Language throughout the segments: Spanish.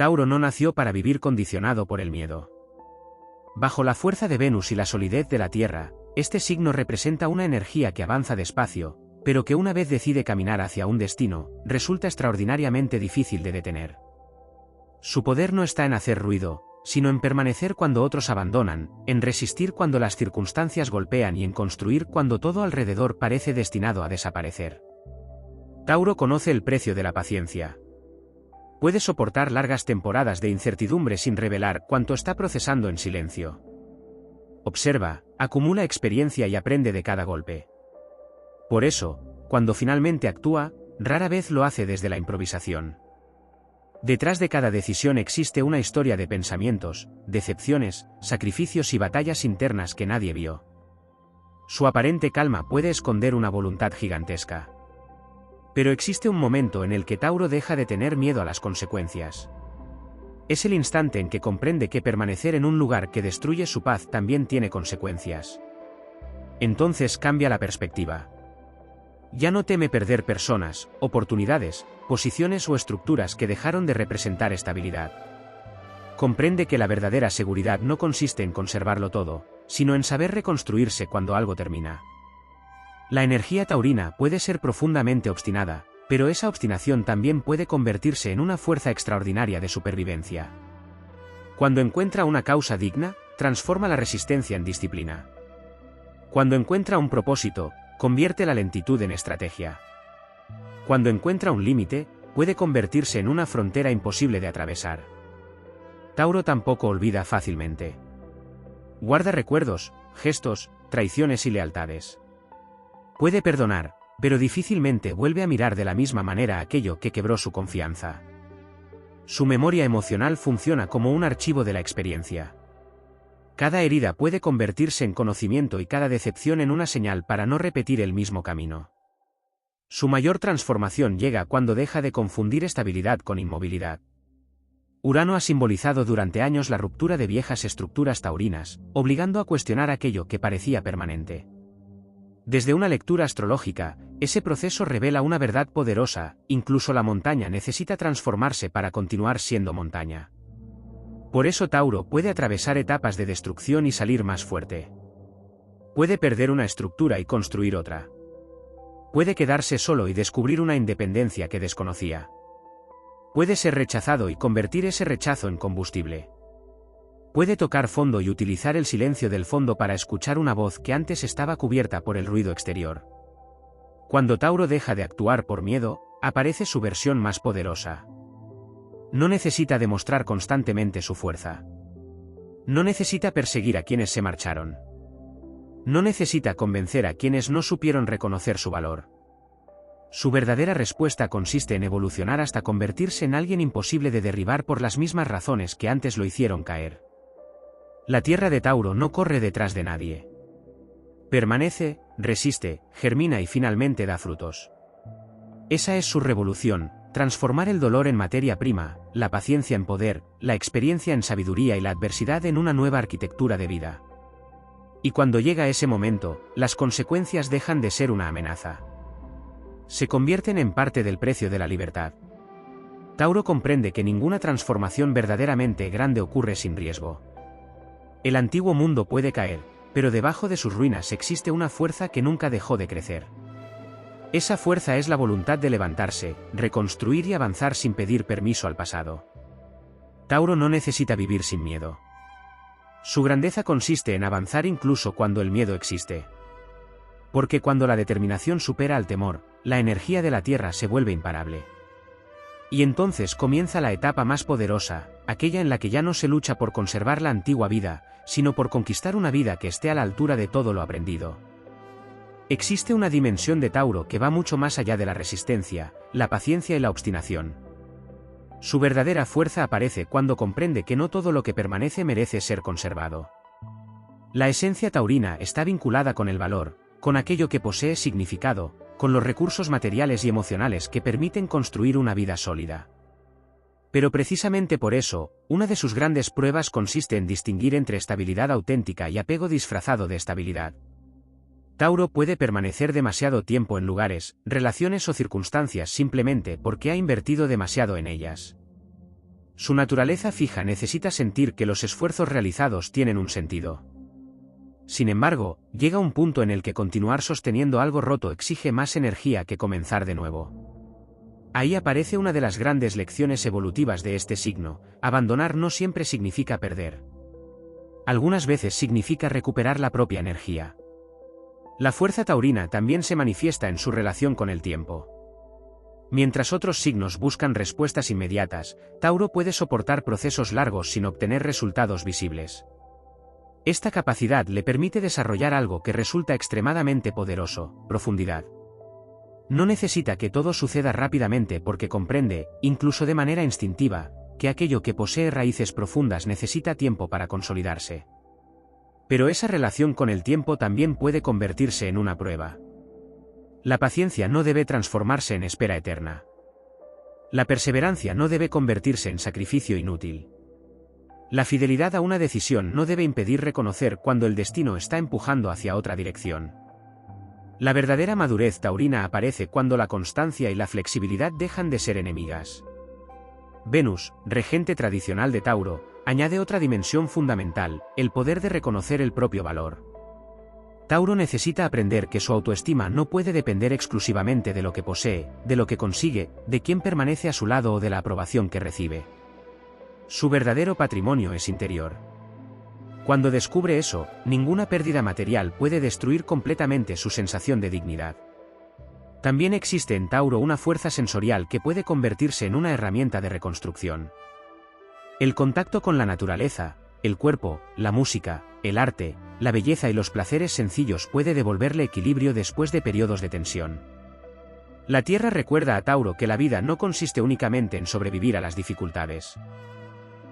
Tauro no nació para vivir condicionado por el miedo. Bajo la fuerza de Venus y la solidez de la Tierra, este signo representa una energía que avanza despacio, pero que una vez decide caminar hacia un destino, resulta extraordinariamente difícil de detener. Su poder no está en hacer ruido, sino en permanecer cuando otros abandonan, en resistir cuando las circunstancias golpean y en construir cuando todo alrededor parece destinado a desaparecer. Tauro conoce el precio de la paciencia. Puede soportar largas temporadas de incertidumbre sin revelar cuánto está procesando en silencio. Observa, acumula experiencia y aprende de cada golpe. Por eso, cuando finalmente actúa, rara vez lo hace desde la improvisación. Detrás de cada decisión existe una historia de pensamientos, decepciones, sacrificios y batallas internas que nadie vio. Su aparente calma puede esconder una voluntad gigantesca. Pero existe un momento en el que Tauro deja de tener miedo a las consecuencias. Es el instante en que comprende que permanecer en un lugar que destruye su paz también tiene consecuencias. Entonces cambia la perspectiva. Ya no teme perder personas, oportunidades, posiciones o estructuras que dejaron de representar estabilidad. Comprende que la verdadera seguridad no consiste en conservarlo todo, sino en saber reconstruirse cuando algo termina. La energía taurina puede ser profundamente obstinada, pero esa obstinación también puede convertirse en una fuerza extraordinaria de supervivencia. Cuando encuentra una causa digna, transforma la resistencia en disciplina. Cuando encuentra un propósito, convierte la lentitud en estrategia. Cuando encuentra un límite, puede convertirse en una frontera imposible de atravesar. Tauro tampoco olvida fácilmente. Guarda recuerdos, gestos, traiciones y lealtades. Puede perdonar, pero difícilmente vuelve a mirar de la misma manera aquello que quebró su confianza. Su memoria emocional funciona como un archivo de la experiencia. Cada herida puede convertirse en conocimiento y cada decepción en una señal para no repetir el mismo camino. Su mayor transformación llega cuando deja de confundir estabilidad con inmovilidad. Urano ha simbolizado durante años la ruptura de viejas estructuras taurinas, obligando a cuestionar aquello que parecía permanente. Desde una lectura astrológica, ese proceso revela una verdad poderosa: incluso la montaña necesita transformarse para continuar siendo montaña. Por eso Tauro puede atravesar etapas de destrucción y salir más fuerte. Puede perder una estructura y construir otra. Puede quedarse solo y descubrir una independencia que desconocía. Puede ser rechazado y convertir ese rechazo en combustible. Puede tocar fondo y utilizar el silencio del fondo para escuchar una voz que antes estaba cubierta por el ruido exterior. Cuando Tauro deja de actuar por miedo, aparece su versión más poderosa. No necesita demostrar constantemente su fuerza. No necesita perseguir a quienes se marcharon. No necesita convencer a quienes no supieron reconocer su valor. Su verdadera respuesta consiste en evolucionar hasta convertirse en alguien imposible de derribar por las mismas razones que antes lo hicieron caer. La tierra de Tauro no corre detrás de nadie. Permanece, resiste, germina y finalmente da frutos. Esa es su revolución: transformar el dolor en materia prima, la paciencia en poder, la experiencia en sabiduría y la adversidad en una nueva arquitectura de vida. Y cuando llega ese momento, las consecuencias dejan de ser una amenaza. Se convierten en parte del precio de la libertad. Tauro comprende que ninguna transformación verdaderamente grande ocurre sin riesgo. El antiguo mundo puede caer, pero debajo de sus ruinas existe una fuerza que nunca dejó de crecer. Esa fuerza es la voluntad de levantarse, reconstruir y avanzar sin pedir permiso al pasado. Tauro no necesita vivir sin miedo. Su grandeza consiste en avanzar incluso cuando el miedo existe. Porque cuando la determinación supera al temor, la energía de la tierra se vuelve imparable. Y entonces comienza la etapa más poderosa, aquella en la que ya no se lucha por conservar la antigua vida, sino por conquistar una vida que esté a la altura de todo lo aprendido. Existe una dimensión de Tauro que va mucho más allá de la resistencia, la paciencia y la obstinación. Su verdadera fuerza aparece cuando comprende que no todo lo que permanece merece ser conservado. La esencia taurina está vinculada con el valor, con aquello que posee significado, con los recursos materiales y emocionales que permiten construir una vida sólida. Pero precisamente por eso, una de sus grandes pruebas consiste en distinguir entre estabilidad auténtica y apego disfrazado de estabilidad. Tauro puede permanecer demasiado tiempo en lugares, relaciones o circunstancias simplemente porque ha invertido demasiado en ellas. Su naturaleza fija necesita sentir que los esfuerzos realizados tienen un sentido. Sin embargo, llega un punto en el que continuar sosteniendo algo roto exige más energía que comenzar de nuevo. Ahí aparece una de las grandes lecciones evolutivas de este signo: abandonar no siempre significa perder. Algunas veces significa recuperar la propia energía. La fuerza taurina también se manifiesta en su relación con el tiempo. Mientras otros signos buscan respuestas inmediatas, Tauro puede soportar procesos largos sin obtener resultados visibles. Esta capacidad le permite desarrollar algo que resulta extremadamente poderoso: profundidad. No necesita que todo suceda rápidamente porque comprende, incluso de manera instintiva, que aquello que posee raíces profundas necesita tiempo para consolidarse. Pero esa relación con el tiempo también puede convertirse en una prueba. La paciencia no debe transformarse en espera eterna. La perseverancia no debe convertirse en sacrificio inútil. La fidelidad a una decisión no debe impedir reconocer cuando el destino está empujando hacia otra dirección. La verdadera madurez taurina aparece cuando la constancia y la flexibilidad dejan de ser enemigas. Venus, regente tradicional de Tauro, añade otra dimensión fundamental: el poder de reconocer el propio valor. Tauro necesita aprender que su autoestima no puede depender exclusivamente de lo que posee, de lo que consigue, de quién permanece a su lado o de la aprobación que recibe. Su verdadero patrimonio es interior. Cuando descubre eso, ninguna pérdida material puede destruir completamente su sensación de dignidad. También existe en Tauro una fuerza sensorial que puede convertirse en una herramienta de reconstrucción. El contacto con la naturaleza, el cuerpo, la música, el arte, la belleza y los placeres sencillos puede devolverle equilibrio después de periodos de tensión. La Tierra recuerda a Tauro que la vida no consiste únicamente en sobrevivir a las dificultades.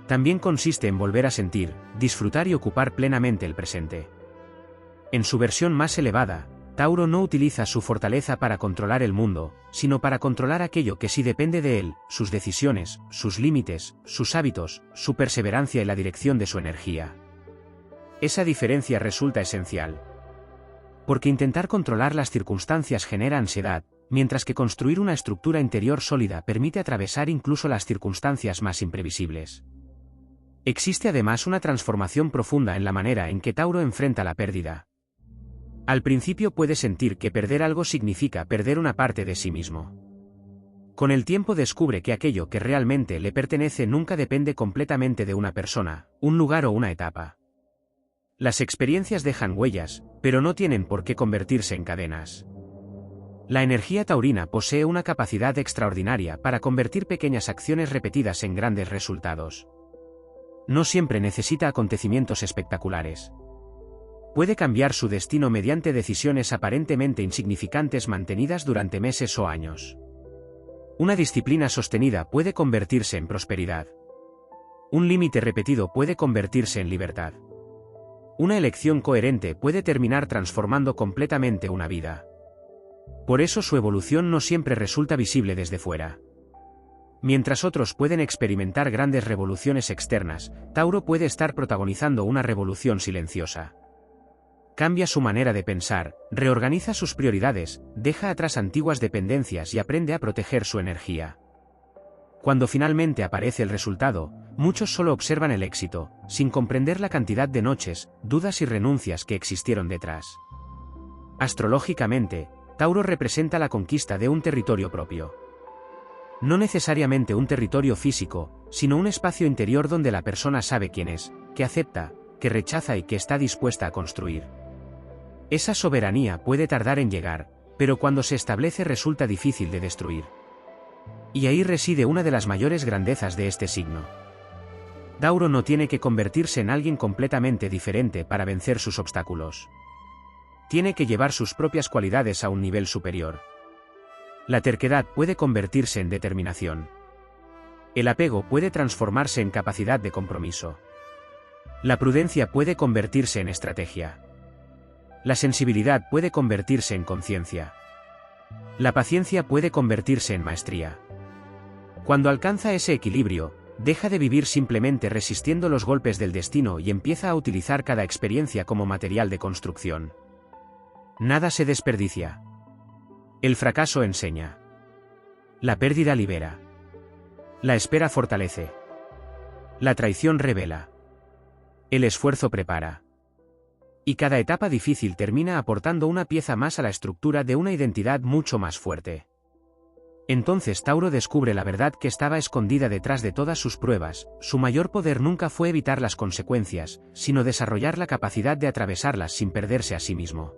También consiste en volver a sentir, disfrutar y ocupar plenamente el presente. En su versión más elevada, Tauro no utiliza su fortaleza para controlar el mundo, sino para controlar aquello que sí depende de él: sus decisiones, sus límites, sus hábitos, su perseverancia y la dirección de su energía. Esa diferencia resulta esencial. Porque intentar controlar las circunstancias genera ansiedad, mientras que construir una estructura interior sólida permite atravesar incluso las circunstancias más imprevisibles. Existe además una transformación profunda en la manera en que Tauro enfrenta la pérdida. Al principio puede sentir que perder algo significa perder una parte de sí mismo. Con el tiempo descubre que aquello que realmente le pertenece nunca depende completamente de una persona, un lugar o una etapa. Las experiencias dejan huellas, pero no tienen por qué convertirse en cadenas. La energía taurina posee una capacidad extraordinaria para convertir pequeñas acciones repetidas en grandes resultados. No siempre necesita acontecimientos espectaculares. Puede cambiar su destino mediante decisiones aparentemente insignificantes mantenidas durante meses o años. Una disciplina sostenida puede convertirse en prosperidad. Un límite repetido puede convertirse en libertad. Una elección coherente puede terminar transformando completamente una vida. Por eso su evolución no siempre resulta visible desde fuera. Mientras otros pueden experimentar grandes revoluciones externas, Tauro puede estar protagonizando una revolución silenciosa. Cambia su manera de pensar, reorganiza sus prioridades, deja atrás antiguas dependencias y aprende a proteger su energía. Cuando finalmente aparece el resultado, muchos solo observan el éxito, sin comprender la cantidad de noches, dudas y renuncias que existieron detrás. Astrológicamente, Tauro representa la conquista de un territorio propio. No necesariamente un territorio físico, sino un espacio interior donde la persona sabe quién es, que acepta, que rechaza y que está dispuesta a construir. Esa soberanía puede tardar en llegar, pero cuando se establece resulta difícil de destruir. Y ahí reside una de las mayores grandezas de este signo. Tauro no tiene que convertirse en alguien completamente diferente para vencer sus obstáculos. Tiene que llevar sus propias cualidades a un nivel superior. La terquedad puede convertirse en determinación. El apego puede transformarse en capacidad de compromiso. La prudencia puede convertirse en estrategia. La sensibilidad puede convertirse en conciencia. La paciencia puede convertirse en maestría. Cuando alcanza ese equilibrio, deja de vivir simplemente resistiendo los golpes del destino y empieza a utilizar cada experiencia como material de construcción. Nada se desperdicia. El fracaso enseña. La pérdida libera. La espera fortalece. La traición revela. El esfuerzo prepara. Y cada etapa difícil termina aportando una pieza más a la estructura de una identidad mucho más fuerte. Entonces Tauro descubre la verdad que estaba escondida detrás de todas sus pruebas. Su mayor poder nunca fue evitar las consecuencias, sino desarrollar la capacidad de atravesarlas sin perderse a sí mismo.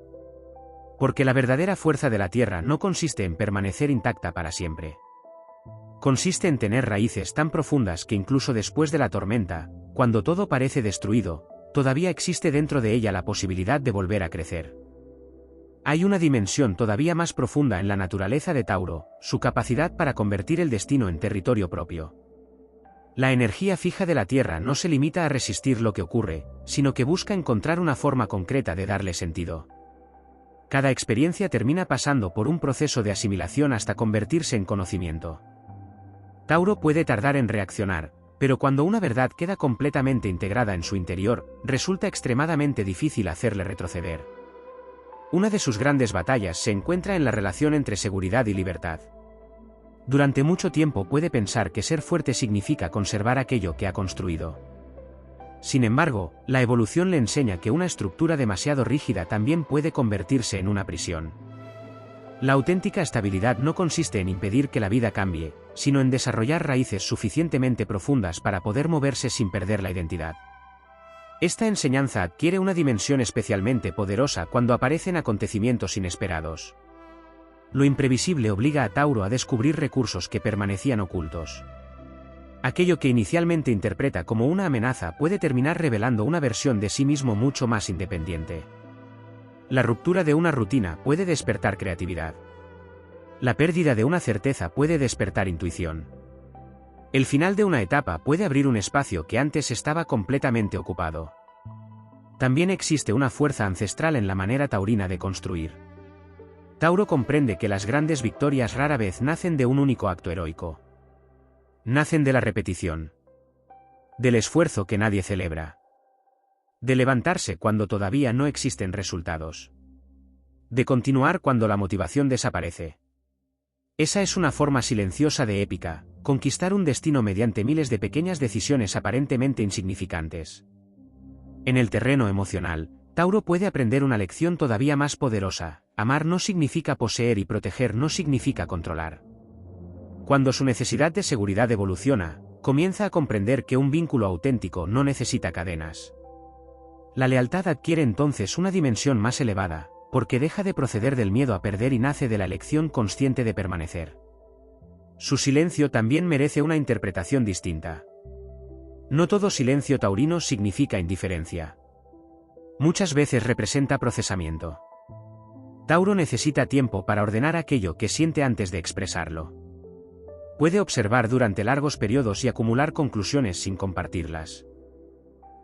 Porque la verdadera fuerza de la Tierra no consiste en permanecer intacta para siempre. Consiste en tener raíces tan profundas que incluso después de la tormenta, cuando todo parece destruido, todavía existe dentro de ella la posibilidad de volver a crecer. Hay una dimensión todavía más profunda en la naturaleza de Tauro, su capacidad para convertir el destino en territorio propio. La energía fija de la Tierra no se limita a resistir lo que ocurre, sino que busca encontrar una forma concreta de darle sentido. Cada experiencia termina pasando por un proceso de asimilación hasta convertirse en conocimiento. Tauro puede tardar en reaccionar, pero cuando una verdad queda completamente integrada en su interior, resulta extremadamente difícil hacerle retroceder. Una de sus grandes batallas se encuentra en la relación entre seguridad y libertad. Durante mucho tiempo puede pensar que ser fuerte significa conservar aquello que ha construido. Sin embargo, la evolución le enseña que una estructura demasiado rígida también puede convertirse en una prisión. La auténtica estabilidad no consiste en impedir que la vida cambie, sino en desarrollar raíces suficientemente profundas para poder moverse sin perder la identidad. Esta enseñanza adquiere una dimensión especialmente poderosa cuando aparecen acontecimientos inesperados. Lo imprevisible obliga a Tauro a descubrir recursos que permanecían ocultos. Aquello que inicialmente interpreta como una amenaza puede terminar revelando una versión de sí mismo mucho más independiente. La ruptura de una rutina puede despertar creatividad. La pérdida de una certeza puede despertar intuición. El final de una etapa puede abrir un espacio que antes estaba completamente ocupado. También existe una fuerza ancestral en la manera taurina de construir. Tauro comprende que las grandes victorias rara vez nacen de un único acto heroico. Nacen de la repetición. Del esfuerzo que nadie celebra. De levantarse cuando todavía no existen resultados. De continuar cuando la motivación desaparece. Esa es una forma silenciosa de épica, conquistar un destino mediante miles de pequeñas decisiones aparentemente insignificantes. En el terreno emocional, Tauro puede aprender una lección todavía más poderosa: amar no significa poseer y proteger no significa controlar. Cuando su necesidad de seguridad evoluciona, comienza a comprender que un vínculo auténtico no necesita cadenas. La lealtad adquiere entonces una dimensión más elevada, porque deja de proceder del miedo a perder y nace de la elección consciente de permanecer. Su silencio también merece una interpretación distinta. No todo silencio taurino significa indiferencia. Muchas veces representa procesamiento. Tauro necesita tiempo para ordenar aquello que siente antes de expresarlo. Puede observar durante largos periodos y acumular conclusiones sin compartirlas.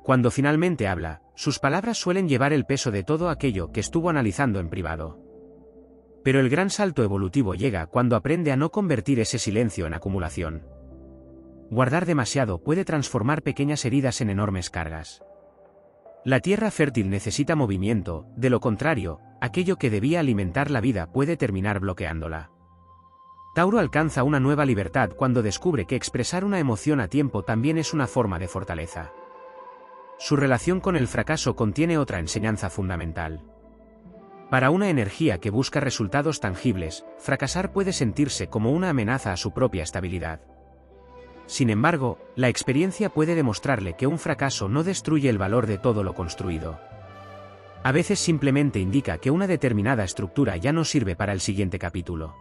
Cuando finalmente habla, sus palabras suelen llevar el peso de todo aquello que estuvo analizando en privado. Pero el gran salto evolutivo llega cuando aprende a no convertir ese silencio en acumulación. Guardar demasiado puede transformar pequeñas heridas en enormes cargas. La tierra fértil necesita movimiento, de lo contrario, aquello que debía alimentar la vida puede terminar bloqueándola. Tauro alcanza una nueva libertad cuando descubre que expresar una emoción a tiempo también es una forma de fortaleza. Su relación con el fracaso contiene otra enseñanza fundamental. Para una energía que busca resultados tangibles, fracasar puede sentirse como una amenaza a su propia estabilidad. Sin embargo, la experiencia puede demostrarle que un fracaso no destruye el valor de todo lo construido. A veces simplemente indica que una determinada estructura ya no sirve para el siguiente capítulo.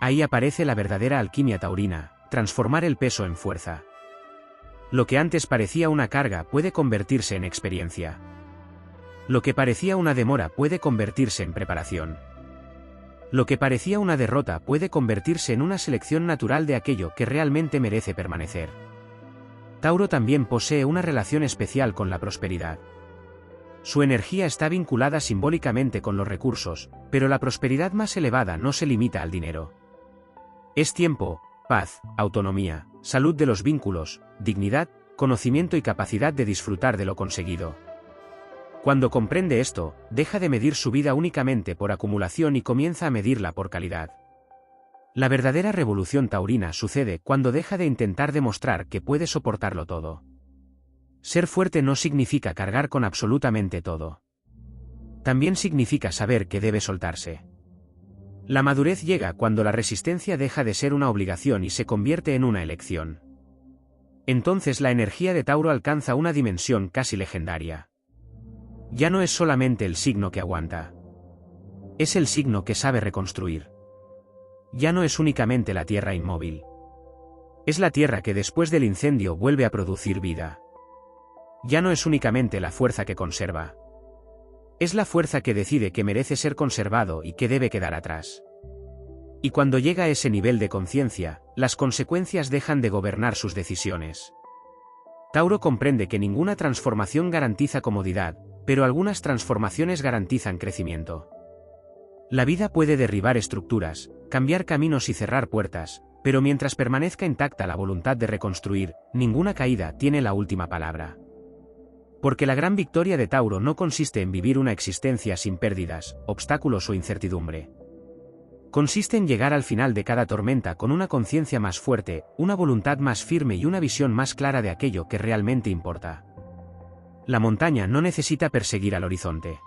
Ahí aparece la verdadera alquimia taurina: transformar el peso en fuerza. Lo que antes parecía una carga puede convertirse en experiencia. Lo que parecía una demora puede convertirse en preparación. Lo que parecía una derrota puede convertirse en una selección natural de aquello que realmente merece permanecer. Tauro también posee una relación especial con la prosperidad. Su energía está vinculada simbólicamente con los recursos, pero la prosperidad más elevada no se limita al dinero. Es tiempo, paz, autonomía, salud de los vínculos, dignidad, conocimiento y capacidad de disfrutar de lo conseguido. Cuando comprende esto, deja de medir su vida únicamente por acumulación y comienza a medirla por calidad. La verdadera revolución taurina sucede cuando deja de intentar demostrar que puede soportarlo todo. Ser fuerte no significa cargar con absolutamente todo. También significa saber que debe soltarse. La madurez llega cuando la resistencia deja de ser una obligación y se convierte en una elección. Entonces la energía de Tauro alcanza una dimensión casi legendaria. Ya no es solamente el signo que aguanta. Es el signo que sabe reconstruir. Ya no es únicamente la tierra inmóvil. Es la tierra que después del incendio vuelve a producir vida. Ya no es únicamente la fuerza que conserva. Es la fuerza que decide que merece ser conservado y que debe quedar atrás. Y cuando llega a ese nivel de conciencia, las consecuencias dejan de gobernar sus decisiones. Tauro comprende que ninguna transformación garantiza comodidad, pero algunas transformaciones garantizan crecimiento. La vida puede derribar estructuras, cambiar caminos y cerrar puertas, pero mientras permanezca intacta la voluntad de reconstruir, ninguna caída tiene la última palabra. Porque la gran victoria de Tauro no consiste en vivir una existencia sin pérdidas, obstáculos o incertidumbre. Consiste en llegar al final de cada tormenta con una conciencia más fuerte, una voluntad más firme y una visión más clara de aquello que realmente importa. La montaña no necesita perseguir al horizonte.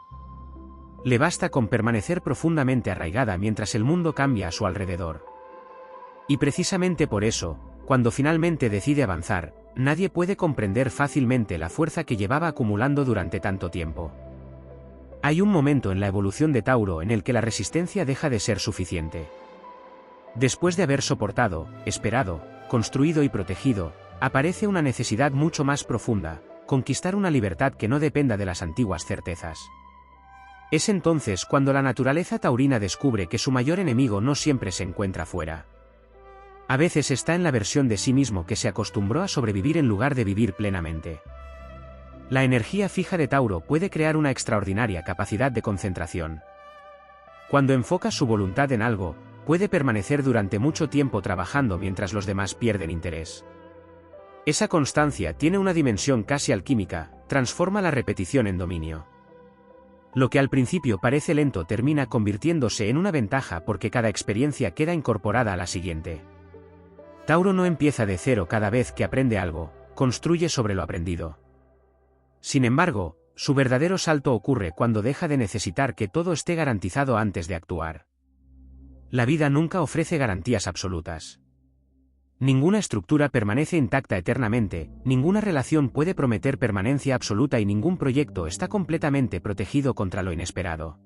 Le basta con permanecer profundamente arraigada mientras el mundo cambia a su alrededor. Y precisamente por eso, cuando finalmente decide avanzar, nadie puede comprender fácilmente la fuerza que llevaba acumulando durante tanto tiempo. Hay un momento en la evolución de Tauro en el que la resistencia deja de ser suficiente. Después de haber soportado, esperado, construido y protegido, aparece una necesidad mucho más profunda: conquistar una libertad que no dependa de las antiguas certezas. Es entonces cuando la naturaleza taurina descubre que su mayor enemigo no siempre se encuentra fuera. A veces está en la versión de sí mismo que se acostumbró a sobrevivir en lugar de vivir plenamente. La energía fija de Tauro puede crear una extraordinaria capacidad de concentración. Cuando enfoca su voluntad en algo, puede permanecer durante mucho tiempo trabajando mientras los demás pierden interés. Esa constancia tiene una dimensión casi alquímica, transforma la repetición en dominio. Lo que al principio parece lento termina convirtiéndose en una ventaja porque cada experiencia queda incorporada a la siguiente. Tauro no empieza de cero cada vez que aprende algo, construye sobre lo aprendido. Sin embargo, su verdadero salto ocurre cuando deja de necesitar que todo esté garantizado antes de actuar. La vida nunca ofrece garantías absolutas. Ninguna estructura permanece intacta eternamente, ninguna relación puede prometer permanencia absoluta y ningún proyecto está completamente protegido contra lo inesperado.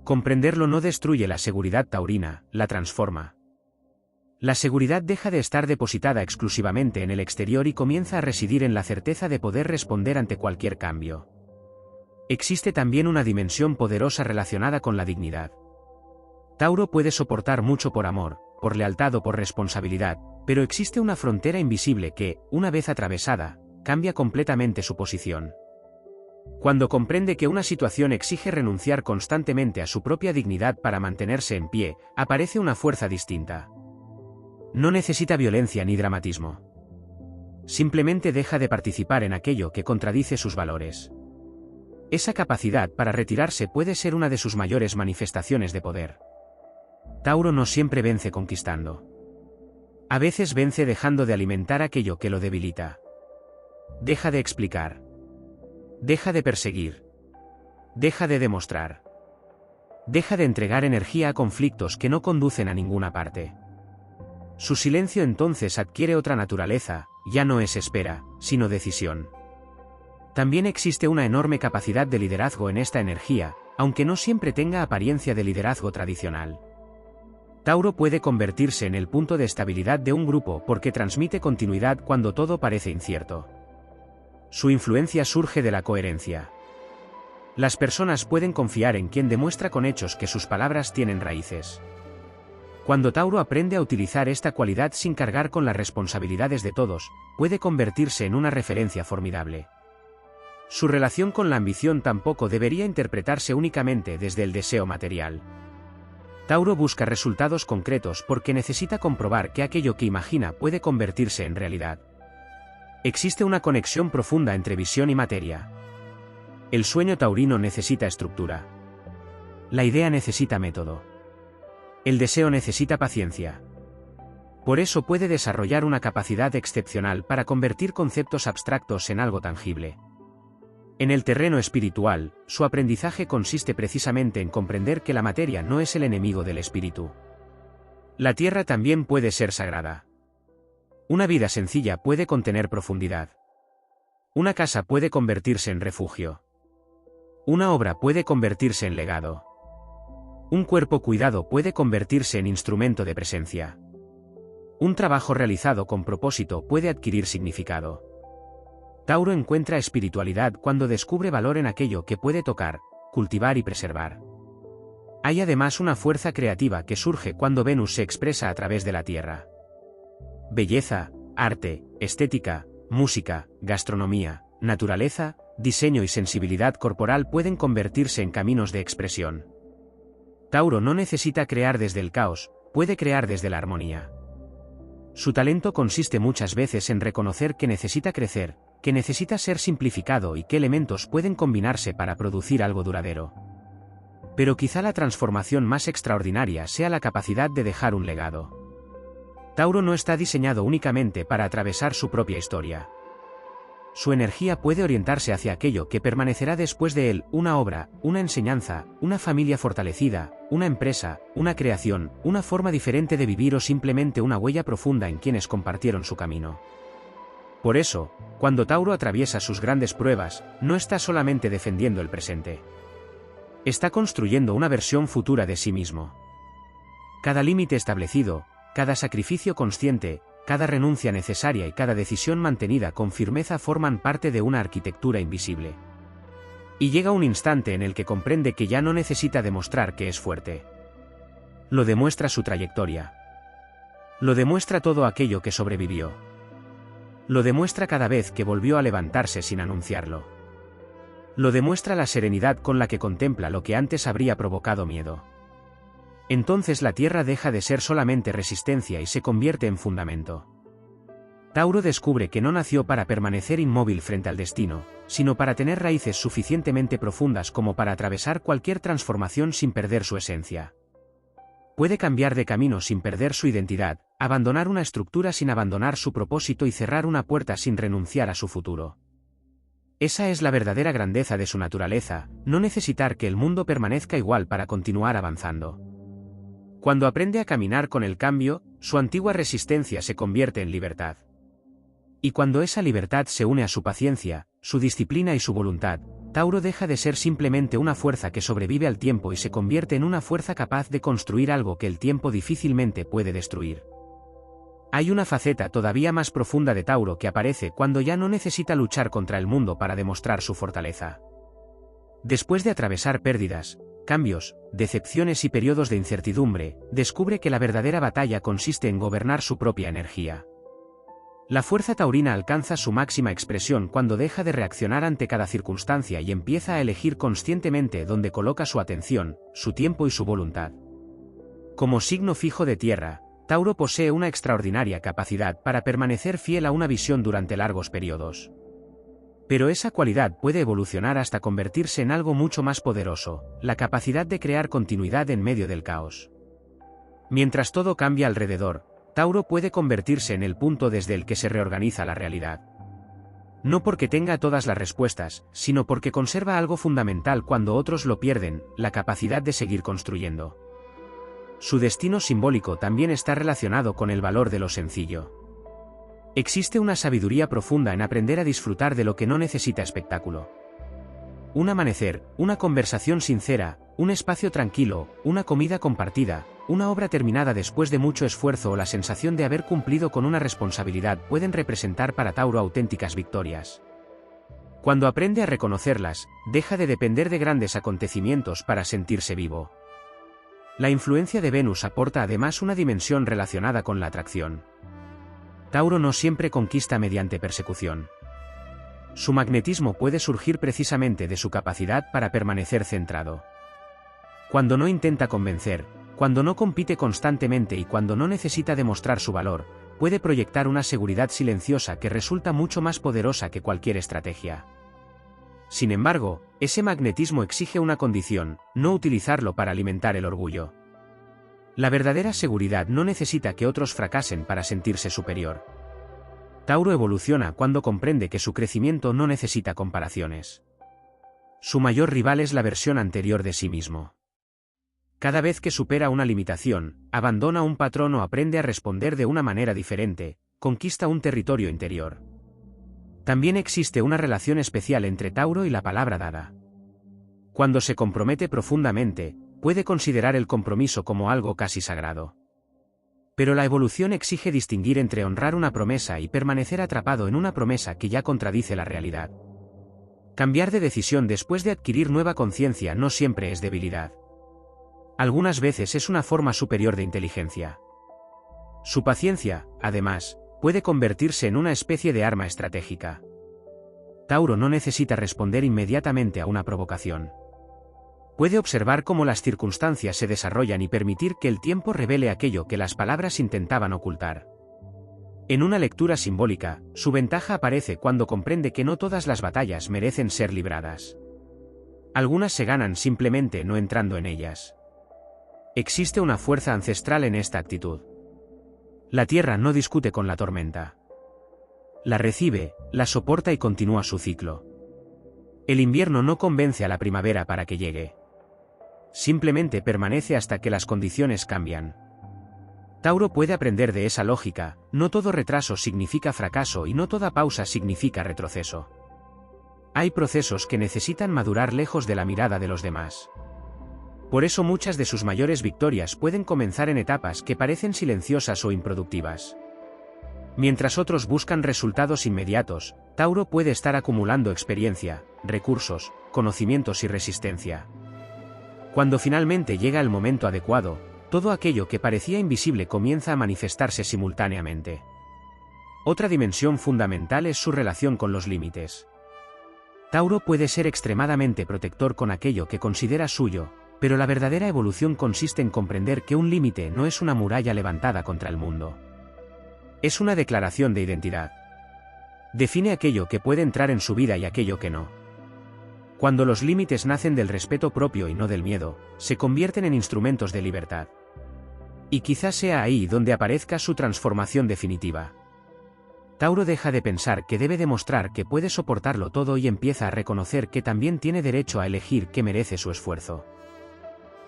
Comprenderlo no destruye la seguridad taurina, la transforma. La seguridad deja de estar depositada exclusivamente en el exterior y comienza a residir en la certeza de poder responder ante cualquier cambio. Existe también una dimensión poderosa relacionada con la dignidad. Tauro puede soportar mucho por amor, por lealtad o por responsabilidad, pero existe una frontera invisible que, una vez atravesada, cambia completamente su posición. Cuando comprende que una situación exige renunciar constantemente a su propia dignidad para mantenerse en pie, aparece una fuerza distinta. No necesita violencia ni dramatismo. Simplemente deja de participar en aquello que contradice sus valores. Esa capacidad para retirarse puede ser una de sus mayores manifestaciones de poder. Tauro no siempre vence conquistando. A veces vence dejando de alimentar aquello que lo debilita. Deja de explicar. Deja de perseguir. Deja de demostrar. Deja de entregar energía a conflictos que no conducen a ninguna parte. Su silencio entonces adquiere otra naturaleza, ya no es espera, sino decisión. También existe una enorme capacidad de liderazgo en esta energía, aunque no siempre tenga apariencia de liderazgo tradicional. Tauro puede convertirse en el punto de estabilidad de un grupo porque transmite continuidad cuando todo parece incierto. Su influencia surge de la coherencia. Las personas pueden confiar en quien demuestra con hechos que sus palabras tienen raíces. Cuando Tauro aprende a utilizar esta cualidad sin cargar con las responsabilidades de todos, puede convertirse en una referencia formidable. Su relación con la ambición tampoco debería interpretarse únicamente desde el deseo material. Tauro busca resultados concretos porque necesita comprobar que aquello que imagina puede convertirse en realidad. Existe una conexión profunda entre visión y materia. El sueño taurino necesita estructura. La idea necesita método. El deseo necesita paciencia. Por eso puede desarrollar una capacidad excepcional para convertir conceptos abstractos en algo tangible. En el terreno espiritual, su aprendizaje consiste precisamente en comprender que la materia no es el enemigo del espíritu. La tierra también puede ser sagrada. Una vida sencilla puede contener profundidad. Una casa puede convertirse en refugio. Una obra puede convertirse en legado. Un cuerpo cuidado puede convertirse en instrumento de presencia. Un trabajo realizado con propósito puede adquirir significado. Tauro encuentra espiritualidad cuando descubre valor en aquello que puede tocar, cultivar y preservar. Hay además una fuerza creativa que surge cuando Venus se expresa a través de la Tierra. Belleza, arte, estética, música, gastronomía, naturaleza, diseño y sensibilidad corporal pueden convertirse en caminos de expresión. Tauro no necesita crear desde el caos, puede crear desde la armonía. Su talento consiste muchas veces en reconocer que necesita crecer, que necesita ser simplificado y qué elementos pueden combinarse para producir algo duradero. Pero quizá la transformación más extraordinaria sea la capacidad de dejar un legado. Tauro no está diseñado únicamente para atravesar su propia historia. Su energía puede orientarse hacia aquello que permanecerá después de él, una obra, una enseñanza, una familia fortalecida, una empresa, una creación, una forma diferente de vivir o simplemente una huella profunda en quienes compartieron su camino. Por eso, cuando Tauro atraviesa sus grandes pruebas, no está solamente defendiendo el presente. Está construyendo una versión futura de sí mismo. Cada límite establecido, cada sacrificio consciente, cada renuncia necesaria y cada decisión mantenida con firmeza forman parte de una arquitectura invisible. Y llega un instante en el que comprende que ya no necesita demostrar que es fuerte. Lo demuestra su trayectoria. Lo demuestra todo aquello que sobrevivió. Lo demuestra cada vez que volvió a levantarse sin anunciarlo. Lo demuestra la serenidad con la que contempla lo que antes habría provocado miedo. Entonces la tierra deja de ser solamente resistencia y se convierte en fundamento. Tauro descubre que no nació para permanecer inmóvil frente al destino, sino para tener raíces suficientemente profundas como para atravesar cualquier transformación sin perder su esencia. Puede cambiar de camino sin perder su identidad, abandonar una estructura sin abandonar su propósito y cerrar una puerta sin renunciar a su futuro. Esa es la verdadera grandeza de su naturaleza, no necesitar que el mundo permanezca igual para continuar avanzando. Cuando aprende a caminar con el cambio, su antigua resistencia se convierte en libertad. Y cuando esa libertad se une a su paciencia, su disciplina y su voluntad, Tauro deja de ser simplemente una fuerza que sobrevive al tiempo y se convierte en una fuerza capaz de construir algo que el tiempo difícilmente puede destruir. Hay una faceta todavía más profunda de Tauro que aparece cuando ya no necesita luchar contra el mundo para demostrar su fortaleza. Después de atravesar pérdidas, cambios, decepciones y periodos de incertidumbre, descubre que la verdadera batalla consiste en gobernar su propia energía. La fuerza taurina alcanza su máxima expresión cuando deja de reaccionar ante cada circunstancia y empieza a elegir conscientemente dónde coloca su atención, su tiempo y su voluntad. Como signo fijo de tierra, Tauro posee una extraordinaria capacidad para permanecer fiel a una visión durante largos periodos. Pero esa cualidad puede evolucionar hasta convertirse en algo mucho más poderoso, la capacidad de crear continuidad en medio del caos. Mientras todo cambia alrededor, Tauro puede convertirse en el punto desde el que se reorganiza la realidad. No porque tenga todas las respuestas, sino porque conserva algo fundamental cuando otros lo pierden, la capacidad de seguir construyendo. Su destino simbólico también está relacionado con el valor de lo sencillo. Existe una sabiduría profunda en aprender a disfrutar de lo que no necesita espectáculo. Un amanecer, una conversación sincera, un espacio tranquilo, una comida compartida, una obra terminada después de mucho esfuerzo o la sensación de haber cumplido con una responsabilidad pueden representar para Tauro auténticas victorias. Cuando aprende a reconocerlas, deja de depender de grandes acontecimientos para sentirse vivo. La influencia de Venus aporta además una dimensión relacionada con la atracción. Tauro no siempre conquista mediante persecución. Su magnetismo puede surgir precisamente de su capacidad para permanecer centrado. Cuando no intenta convencer, cuando no compite constantemente y cuando no necesita demostrar su valor, puede proyectar una seguridad silenciosa que resulta mucho más poderosa que cualquier estrategia. Sin embargo, ese magnetismo exige una condición: no utilizarlo para alimentar el orgullo. La verdadera seguridad no necesita que otros fracasen para sentirse superior. Tauro evoluciona cuando comprende que su crecimiento no necesita comparaciones. Su mayor rival es la versión anterior de sí mismo. Cada vez que supera una limitación, abandona un patrón o aprende a responder de una manera diferente, conquista un territorio interior. También existe una relación especial entre Tauro y la palabra dada. Cuando se compromete profundamente, puede considerar el compromiso como algo casi sagrado. Pero la evolución exige distinguir entre honrar una promesa y permanecer atrapado en una promesa que ya contradice la realidad. Cambiar de decisión después de adquirir nueva conciencia no siempre es debilidad. Algunas veces es una forma superior de inteligencia. Su paciencia, además, puede convertirse en una especie de arma estratégica. Tauro no necesita responder inmediatamente a una provocación. Puede observar cómo las circunstancias se desarrollan y permitir que el tiempo revele aquello que las palabras intentaban ocultar. En una lectura simbólica, su ventaja aparece cuando comprende que no todas las batallas merecen ser libradas. Algunas se ganan simplemente no entrando en ellas. Existe una fuerza ancestral en esta actitud. La tierra no discute con la tormenta. La recibe, la soporta y continúa su ciclo. El invierno no convence a la primavera para que llegue. Simplemente permanece hasta que las condiciones cambian. Tauro puede aprender de esa lógica: no todo retraso significa fracaso y no toda pausa significa retroceso. Hay procesos que necesitan madurar lejos de la mirada de los demás. Por eso muchas de sus mayores victorias pueden comenzar en etapas que parecen silenciosas o improductivas. Mientras otros buscan resultados inmediatos, Tauro puede estar acumulando experiencia, recursos, conocimientos y resistencia. Cuando finalmente llega el momento adecuado, todo aquello que parecía invisible comienza a manifestarse simultáneamente. Otra dimensión fundamental es su relación con los límites. Tauro puede ser extremadamente protector con aquello que considera suyo, pero la verdadera evolución consiste en comprender que un límite no es una muralla levantada contra el mundo. Es una declaración de identidad. Define aquello que puede entrar en su vida y aquello que no. Cuando los límites nacen del respeto propio y no del miedo, se convierten en instrumentos de libertad. Y quizás sea ahí donde aparezca su transformación definitiva. Tauro deja de pensar que debe demostrar que puede soportarlo todo y empieza a reconocer que también tiene derecho a elegir qué merece su esfuerzo.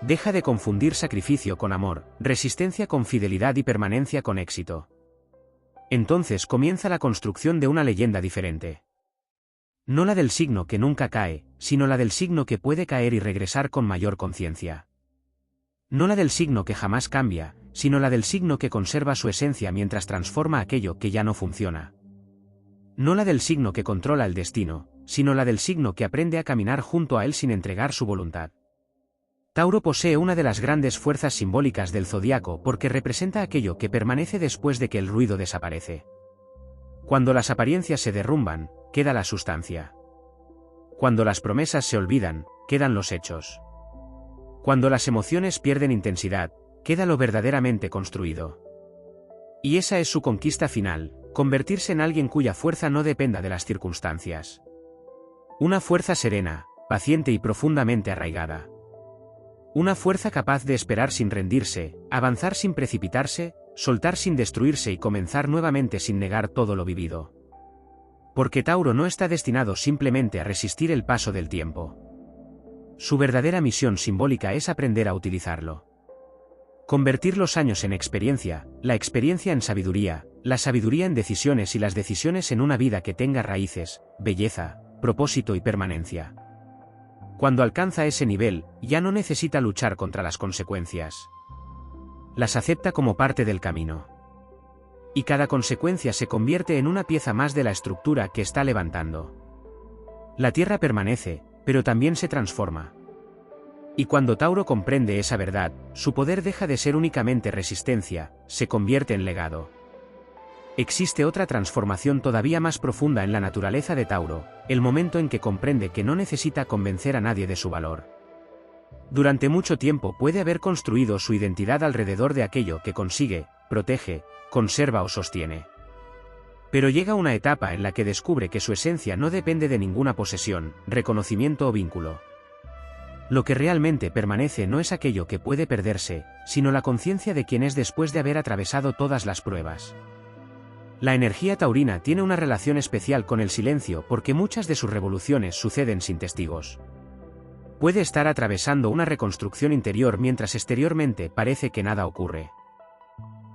Deja de confundir sacrificio con amor, resistencia con fidelidad y permanencia con éxito. Entonces comienza la construcción de una leyenda diferente. No la del signo que nunca cae, sino la del signo que puede caer y regresar con mayor conciencia. No la del signo que jamás cambia, sino la del signo que conserva su esencia mientras transforma aquello que ya no funciona. No la del signo que controla el destino, sino la del signo que aprende a caminar junto a él sin entregar su voluntad. Tauro posee una de las grandes fuerzas simbólicas del zodiaco porque representa aquello que permanece después de que el ruido desaparece. Cuando las apariencias se derrumban, queda la sustancia. Cuando las promesas se olvidan, quedan los hechos. Cuando las emociones pierden intensidad, queda lo verdaderamente construido. Y esa es su conquista final, convertirse en alguien cuya fuerza no dependa de las circunstancias. Una fuerza serena, paciente y profundamente arraigada. Una fuerza capaz de esperar sin rendirse, avanzar sin precipitarse, soltar sin destruirse y comenzar nuevamente sin negar todo lo vivido. Porque Tauro no está destinado simplemente a resistir el paso del tiempo. Su verdadera misión simbólica es aprender a utilizarlo. Convertir los años en experiencia, la experiencia en sabiduría, la sabiduría en decisiones y las decisiones en una vida que tenga raíces, belleza, propósito y permanencia. Cuando alcanza ese nivel, ya no necesita luchar contra las consecuencias. Las acepta como parte del camino. Y cada consecuencia se convierte en una pieza más de la estructura que está levantando. La tierra permanece, pero también se transforma. Y cuando Tauro comprende esa verdad, su poder deja de ser únicamente resistencia, se convierte en legado. Existe otra transformación todavía más profunda en la naturaleza de Tauro, el momento en que comprende que no necesita convencer a nadie de su valor. Durante mucho tiempo puede haber construido su identidad alrededor de aquello que consigue, protege, conserva o sostiene. Pero llega una etapa en la que descubre que su esencia no depende de ninguna posesión, reconocimiento o vínculo. Lo que realmente permanece no es aquello que puede perderse, sino la conciencia de quién es después de haber atravesado todas las pruebas. La energía taurina tiene una relación especial con el silencio porque muchas de sus revoluciones suceden sin testigos. Puede estar atravesando una reconstrucción interior mientras exteriormente parece que nada ocurre.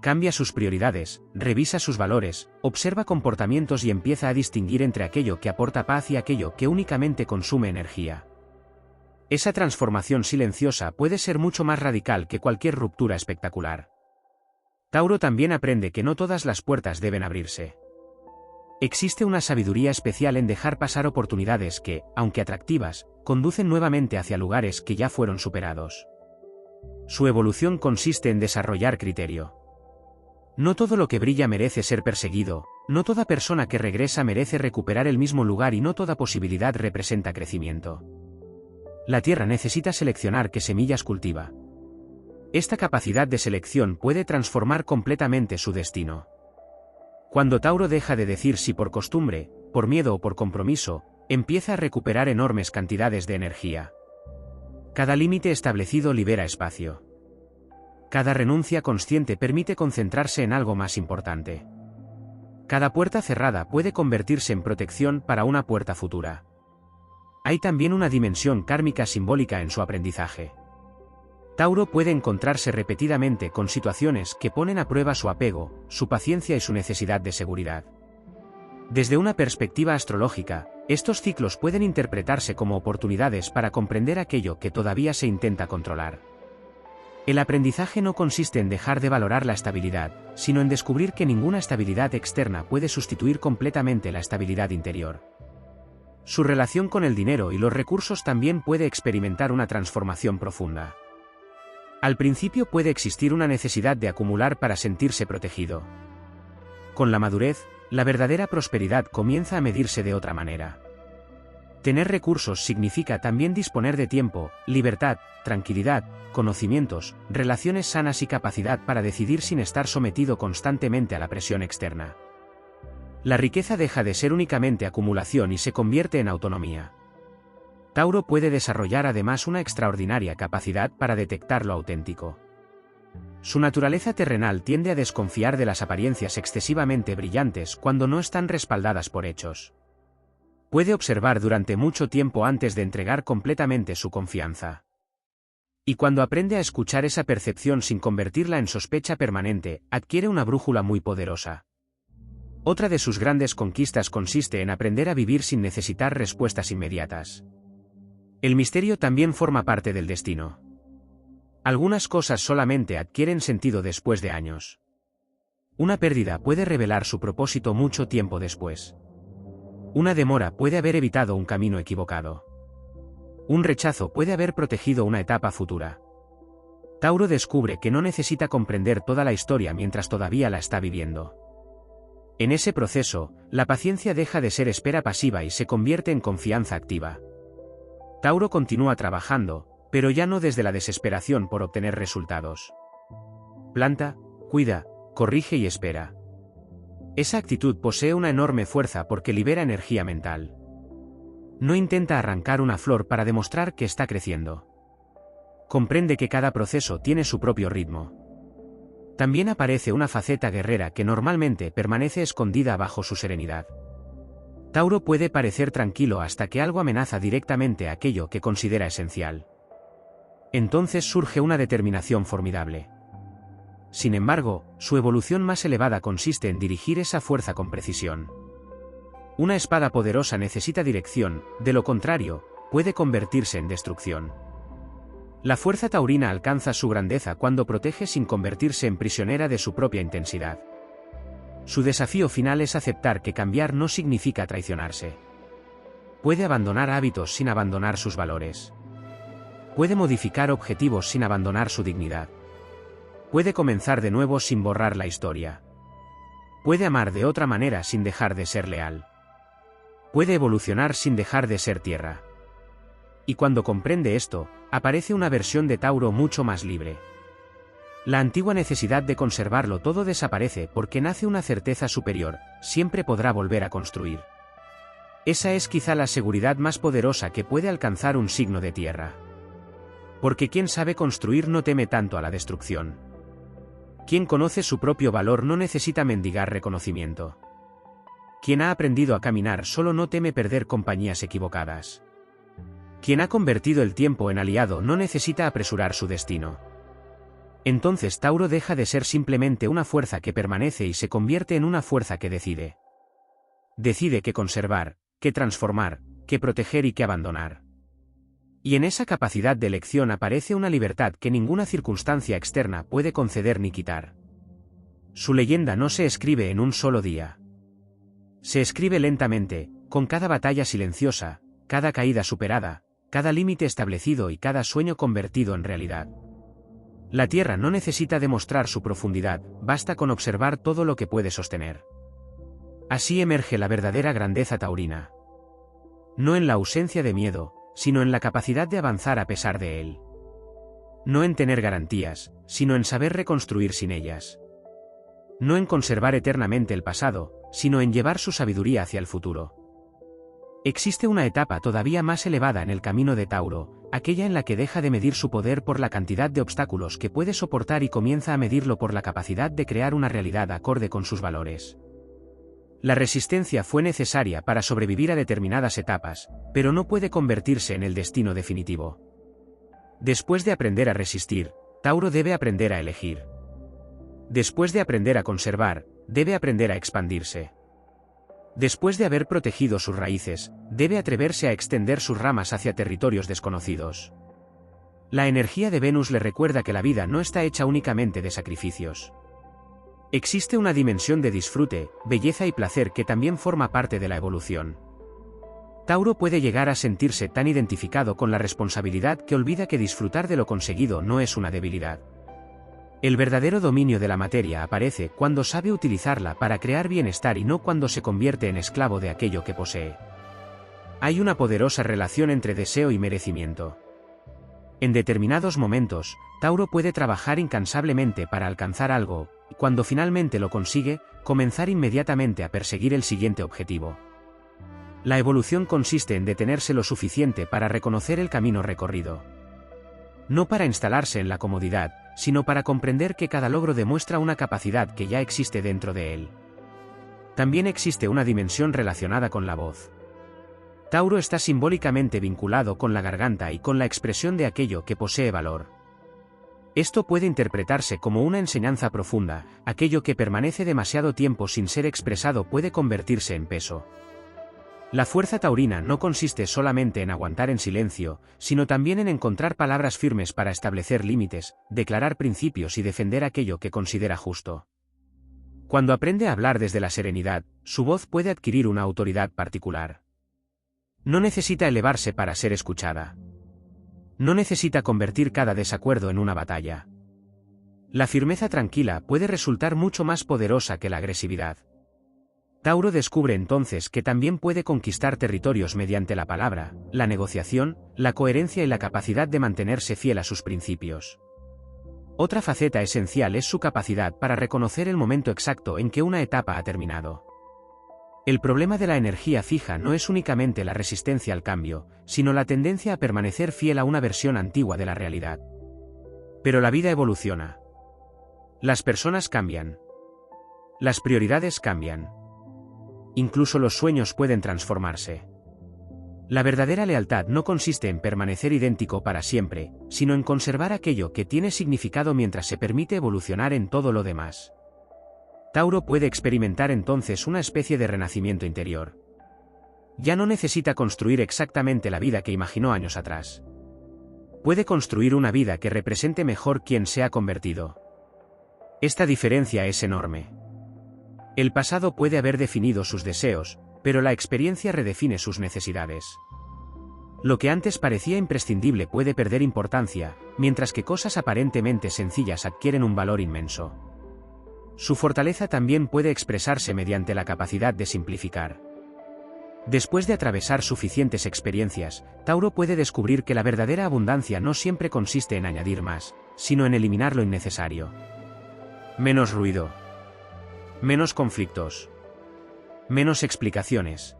Cambia sus prioridades, revisa sus valores, observa comportamientos y empieza a distinguir entre aquello que aporta paz y aquello que únicamente consume energía. Esa transformación silenciosa puede ser mucho más radical que cualquier ruptura espectacular. Tauro también aprende que no todas las puertas deben abrirse. Existe una sabiduría especial en dejar pasar oportunidades que, aunque atractivas, conducen nuevamente hacia lugares que ya fueron superados. Su evolución consiste en desarrollar criterio. No todo lo que brilla merece ser perseguido, no toda persona que regresa merece recuperar el mismo lugar y no toda posibilidad representa crecimiento. La tierra necesita seleccionar qué semillas cultiva. Esta capacidad de selección puede transformar completamente su destino. Cuando Tauro deja de decir sí por costumbre, por miedo o por compromiso, empieza a recuperar enormes cantidades de energía. Cada límite establecido libera espacio. Cada renuncia consciente permite concentrarse en algo más importante. Cada puerta cerrada puede convertirse en protección para una puerta futura. Hay también una dimensión kármica simbólica en su aprendizaje. Tauro puede encontrarse repetidamente con situaciones que ponen a prueba su apego, su paciencia y su necesidad de seguridad. Desde una perspectiva astrológica, estos ciclos pueden interpretarse como oportunidades para comprender aquello que todavía se intenta controlar. El aprendizaje no consiste en dejar de valorar la estabilidad, sino en descubrir que ninguna estabilidad externa puede sustituir completamente la estabilidad interior. Su relación con el dinero y los recursos también puede experimentar una transformación profunda. Al principio puede existir una necesidad de acumular para sentirse protegido. Con la madurez, la verdadera prosperidad comienza a medirse de otra manera. Tener recursos significa también disponer de tiempo, libertad, tranquilidad, conocimientos, relaciones sanas y capacidad para decidir sin estar sometido constantemente a la presión externa. La riqueza deja de ser únicamente acumulación y se convierte en autonomía. Tauro puede desarrollar además una extraordinaria capacidad para detectar lo auténtico. Su naturaleza terrenal tiende a desconfiar de las apariencias excesivamente brillantes cuando no están respaldadas por hechos. Puede observar durante mucho tiempo antes de entregar completamente su confianza. Y cuando aprende a escuchar esa percepción sin convertirla en sospecha permanente, adquiere una brújula muy poderosa. Otra de sus grandes conquistas consiste en aprender a vivir sin necesitar respuestas inmediatas. El misterio también forma parte del destino. Algunas cosas solamente adquieren sentido después de años. Una pérdida puede revelar su propósito mucho tiempo después. Una demora puede haber evitado un camino equivocado. Un rechazo puede haber protegido una etapa futura. Tauro descubre que no necesita comprender toda la historia mientras todavía la está viviendo. En ese proceso, la paciencia deja de ser espera pasiva y se convierte en confianza activa. Tauro continúa trabajando, pero ya no desde la desesperación por obtener resultados. Planta, cuida, corrige y espera. Esa actitud posee una enorme fuerza porque libera energía mental. No intenta arrancar una flor para demostrar que está creciendo. Comprende que cada proceso tiene su propio ritmo. También aparece una faceta guerrera que normalmente permanece escondida bajo su serenidad. Tauro puede parecer tranquilo hasta que algo amenaza directamente aquello que considera esencial. Entonces surge una determinación formidable. Sin embargo, su evolución más elevada consiste en dirigir esa fuerza con precisión. Una espada poderosa necesita dirección, de lo contrario, puede convertirse en destrucción. La fuerza taurina alcanza su grandeza cuando protege sin convertirse en prisionera de su propia intensidad. Su desafío final es aceptar que cambiar no significa traicionarse. Puede abandonar hábitos sin abandonar sus valores. Puede modificar objetivos sin abandonar su dignidad. Puede comenzar de nuevo sin borrar la historia. Puede amar de otra manera sin dejar de ser leal. Puede evolucionar sin dejar de ser tierra. Y cuando comprende esto, aparece una versión de Tauro mucho más libre. La antigua necesidad de conservarlo todo desaparece porque nace una certeza superior, siempre podrá volver a construir. Esa es quizá la seguridad más poderosa que puede alcanzar un signo de tierra. Porque quien sabe construir no teme tanto a la destrucción. Quien conoce su propio valor no necesita mendigar reconocimiento. Quien ha aprendido a caminar solo no teme perder compañías equivocadas. Quien ha convertido el tiempo en aliado no necesita apresurar su destino. Entonces Tauro deja de ser simplemente una fuerza que permanece y se convierte en una fuerza que decide. Decide qué conservar, qué transformar, qué proteger y qué abandonar. Y en esa capacidad de elección aparece una libertad que ninguna circunstancia externa puede conceder ni quitar. Su leyenda no se escribe en un solo día. Se escribe lentamente, con cada batalla silenciosa, cada caída superada, cada límite establecido y cada sueño convertido en realidad. La Tierra no necesita demostrar su profundidad, basta con observar todo lo que puede sostener. Así emerge la verdadera grandeza taurina. No en la ausencia de miedo, sino en la capacidad de avanzar a pesar de él. No en tener garantías, sino en saber reconstruir sin ellas. No en conservar eternamente el pasado, sino en llevar su sabiduría hacia el futuro. Existe una etapa todavía más elevada en el camino de Tauro, aquella en la que deja de medir su poder por la cantidad de obstáculos que puede soportar y comienza a medirlo por la capacidad de crear una realidad acorde con sus valores. La resistencia fue necesaria para sobrevivir a determinadas etapas, pero no puede convertirse en el destino definitivo. Después de aprender a resistir, Tauro debe aprender a elegir. Después de aprender a conservar, debe aprender a expandirse. Después de haber protegido sus raíces, debe atreverse a extender sus ramas hacia territorios desconocidos. La energía de Venus le recuerda que la vida no está hecha únicamente de sacrificios. Existe una dimensión de disfrute, belleza y placer que también forma parte de la evolución. Tauro puede llegar a sentirse tan identificado con la responsabilidad que olvida que disfrutar de lo conseguido no es una debilidad. El verdadero dominio de la materia aparece cuando sabe utilizarla para crear bienestar y no cuando se convierte en esclavo de aquello que posee. Hay una poderosa relación entre deseo y merecimiento. En determinados momentos, Tauro puede trabajar incansablemente para alcanzar algo, y cuando finalmente lo consigue, comenzar inmediatamente a perseguir el siguiente objetivo. La evolución consiste en detenerse lo suficiente para reconocer el camino recorrido. No para instalarse en la comodidad, sino para comprender que cada logro demuestra una capacidad que ya existe dentro de él. También existe una dimensión relacionada con la voz. Tauro está simbólicamente vinculado con la garganta y con la expresión de aquello que posee valor. Esto puede interpretarse como una enseñanza profunda, aquello que permanece demasiado tiempo sin ser expresado puede convertirse en peso. La fuerza taurina no consiste solamente en aguantar en silencio, sino también en encontrar palabras firmes para establecer límites, declarar principios y defender aquello que considera justo. Cuando aprende a hablar desde la serenidad, su voz puede adquirir una autoridad particular. No necesita elevarse para ser escuchada. No necesita convertir cada desacuerdo en una batalla. La firmeza tranquila puede resultar mucho más poderosa que la agresividad. Tauro descubre entonces que también puede conquistar territorios mediante la palabra, la negociación, la coherencia y la capacidad de mantenerse fiel a sus principios. Otra faceta esencial es su capacidad para reconocer el momento exacto en que una etapa ha terminado. El problema de la energía fija no es únicamente la resistencia al cambio, sino la tendencia a permanecer fiel a una versión antigua de la realidad. Pero la vida evoluciona. Las personas cambian. Las prioridades cambian. Incluso los sueños pueden transformarse. La verdadera lealtad no consiste en permanecer idéntico para siempre, sino en conservar aquello que tiene significado mientras se permite evolucionar en todo lo demás. Tauro puede experimentar entonces una especie de renacimiento interior. Ya no necesita construir exactamente la vida que imaginó años atrás. Puede construir una vida que represente mejor quién se ha convertido. Esta diferencia es enorme. El pasado puede haber definido sus deseos, pero la experiencia redefine sus necesidades. Lo que antes parecía imprescindible puede perder importancia, mientras que cosas aparentemente sencillas adquieren un valor inmenso. Su fortaleza también puede expresarse mediante la capacidad de simplificar. Después de atravesar suficientes experiencias, Tauro puede descubrir que la verdadera abundancia no siempre consiste en añadir más, sino en eliminar lo innecesario. Menos ruido. Menos conflictos. Menos explicaciones.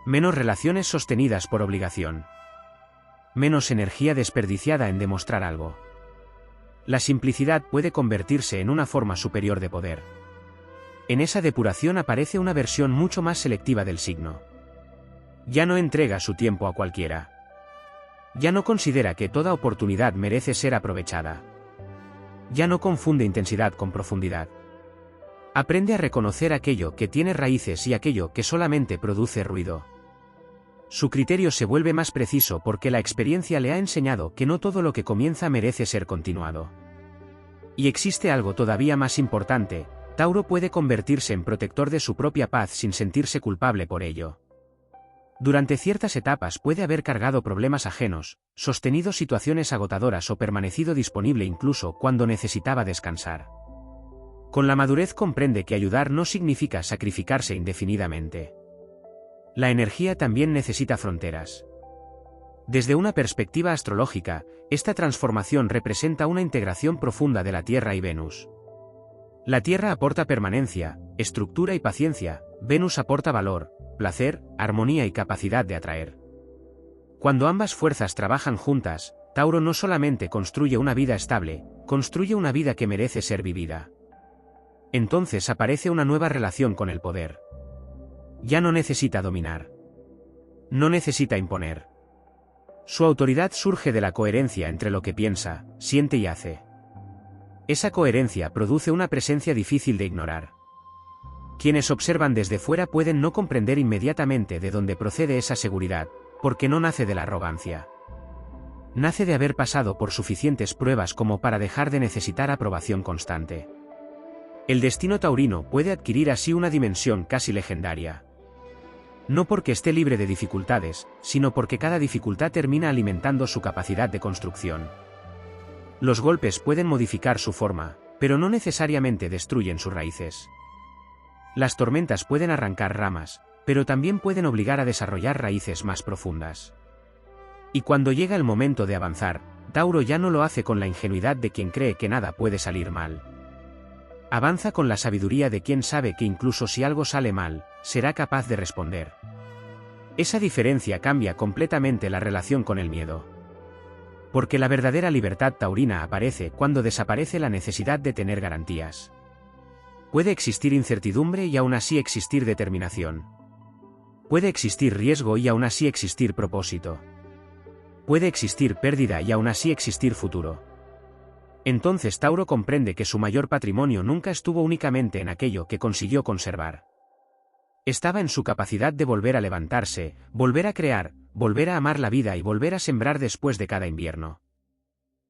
Menos relaciones sostenidas por obligación. menos energía desperdiciada en demostrar algo. La simplicidad puede convertirse en una forma superior de poder. En esa depuración aparece una versión mucho más selectiva del signo. Ya no entrega su tiempo a cualquiera. Ya no considera que toda oportunidad merece ser aprovechada. Ya no confunde intensidad con profundidad. Aprende a reconocer aquello que tiene raíces y aquello que solamente produce ruido. Su criterio se vuelve más preciso porque la experiencia le ha enseñado que no todo lo que comienza merece ser continuado. Y existe algo todavía más importante: Tauro puede convertirse en protector de su propia paz sin sentirse culpable por ello. Durante ciertas etapas puede haber cargado problemas ajenos, sostenido situaciones agotadoras o permanecido disponible incluso cuando necesitaba descansar. Con la madurez comprende que ayudar no significa sacrificarse indefinidamente. La energía también necesita fronteras. Desde una perspectiva astrológica, esta transformación representa una integración profunda de la Tierra y Venus. La Tierra aporta permanencia, estructura y paciencia, Venus aporta valor, placer, armonía y capacidad de atraer. Cuando ambas fuerzas trabajan juntas, Tauro no solamente construye una vida estable, construye una vida que merece ser vivida. Entonces aparece una nueva relación con el poder. Ya no necesita dominar. No necesita imponer. Su autoridad surge de la coherencia entre lo que piensa, siente y hace. Esa coherencia produce una presencia difícil de ignorar. Quienes observan desde fuera pueden no comprender inmediatamente de dónde procede esa seguridad, porque no nace de la arrogancia. Nace de haber pasado por suficientes pruebas como para dejar de necesitar aprobación constante. El destino taurino puede adquirir así una dimensión casi legendaria. No porque esté libre de dificultades, sino porque cada dificultad termina alimentando su capacidad de construcción. Los golpes pueden modificar su forma, pero no necesariamente destruyen sus raíces. Las tormentas pueden arrancar ramas, pero también pueden obligar a desarrollar raíces más profundas. Y cuando llega el momento de avanzar, Tauro ya no lo hace con la ingenuidad de quien cree que nada puede salir mal. Avanza con la sabiduría de quien sabe que incluso si algo sale mal, será capaz de responder. Esa diferencia cambia completamente la relación con el miedo. Porque la verdadera libertad taurina aparece cuando desaparece la necesidad de tener garantías. Puede existir incertidumbre y aún así existir determinación. Puede existir riesgo y aún así existir propósito. Puede existir pérdida y aún así existir futuro. Entonces Tauro comprende que su mayor patrimonio nunca estuvo únicamente en aquello que consiguió conservar. Estaba en su capacidad de volver a levantarse, volver a crear, volver a amar la vida y volver a sembrar después de cada invierno.